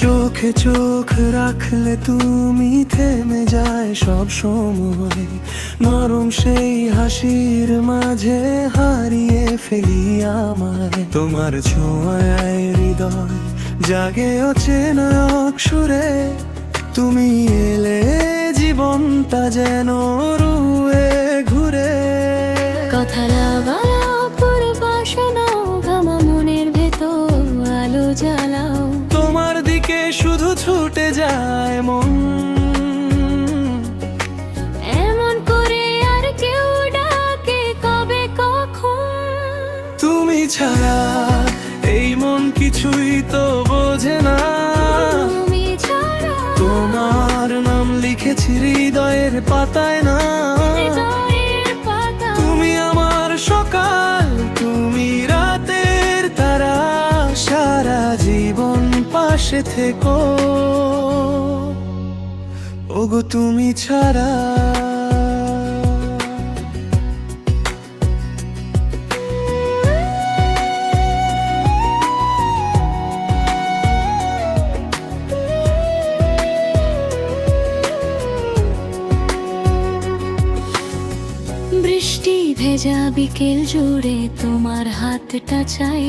চোখে চোখ রাখলে তুমি থেমে যায় সব সময়, নরম সেই হাসির মাঝে হারিয়ে ফেলি আমায়। তোমার ছোঁয়ায় হৃদয় জাগে অচেনা সুরে, তুমি এলে জীবনটা যেন রুয়ে ঘুরে। কথা না বলা পূর্বাসনাও, ঘামা মনের ভেতর আলো জ্বালাও। তোমার দিকে শুধু ছুটে যায় মন, এমন করে আর কেউ ডাকে কবে কখন? তুমি ছাড়া এই মন কিছুই তো বোঝে না। তুমি ছাড়া তোমার নাম লিখেছি হৃদয়ের পাতায় না। হৃদয়ের পাতা। তুমি আমার সকাল, তুমি রাতের তারা, সারা জীবন পাশে থেকো ওগো তুমি ছাড়া। বৃষ্টি ভেজা বিকেল জুড়ে তোমার হাতটা চাই,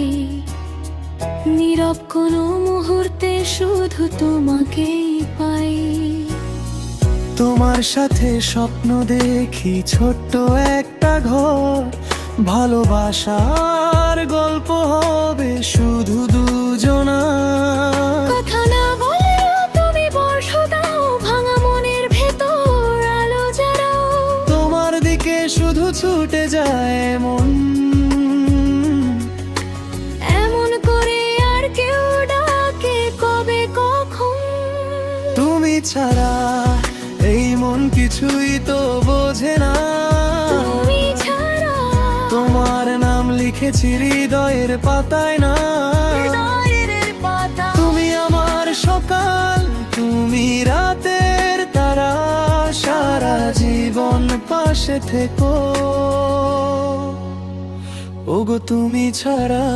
নীরব কোনো মুহূর্তে শুধু তোমাকেই পাই। তোমার সাথে স্বপ্ন দেখি ছোট্ট একটা ঘর, ভালোবাসার গল্প হবে শুধু দুজনা। কথা না বলেও তুমি বর্ষ দাও, ভাঙা মনের ভেতর আলো জ্বালাও। তোমার দিকে শুধু ছুটে যায় মন, এমন করে আর কেউ ডাকে কবে কখন? তুমি ছাড়া এই মন কিছুই তো বোঝে না। তুমি ছাড়া তোমার নাম লিখেছি হৃদয়ের পাতায় না। হৃদয়ের পাতা। তুমি আমার সকাল, তুমি রাতের তারা, সারা জীবন পাশে থেকো ওগো তুমি ছাড়া।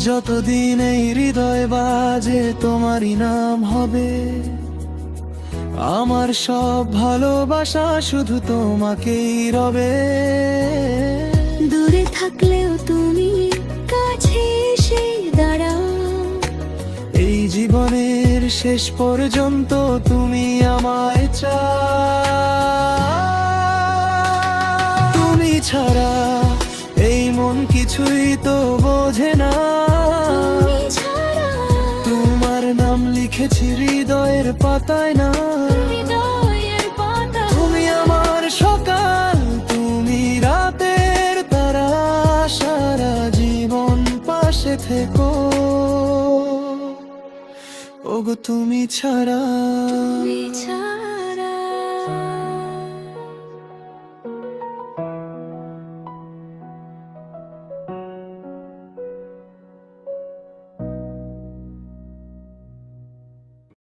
যতদিন এই হৃদয় বাজে তোমারই নাম হবে, আমার সব ভালোবাসা শুধু তোমাকেই রবে। দূরে থাকলেও তুমি কাছে এসে দাঁড়াও। এই জীবনের শেষ পর্যন্ত তুমি আমায় চাও। তুমি ছাড়া এই মন কিছুই তো বোঝে না। তুমি ছাড়া তোমার নাম লিখেছি হৃদয়ের পাতায় না। হৃদয়ের পাতা। তুমি আমার সকাল, তুমি রাতের তারা, সারা জীবন পাশে থেকো ওগো তুমি ছাড়া। তুমি ছাড়া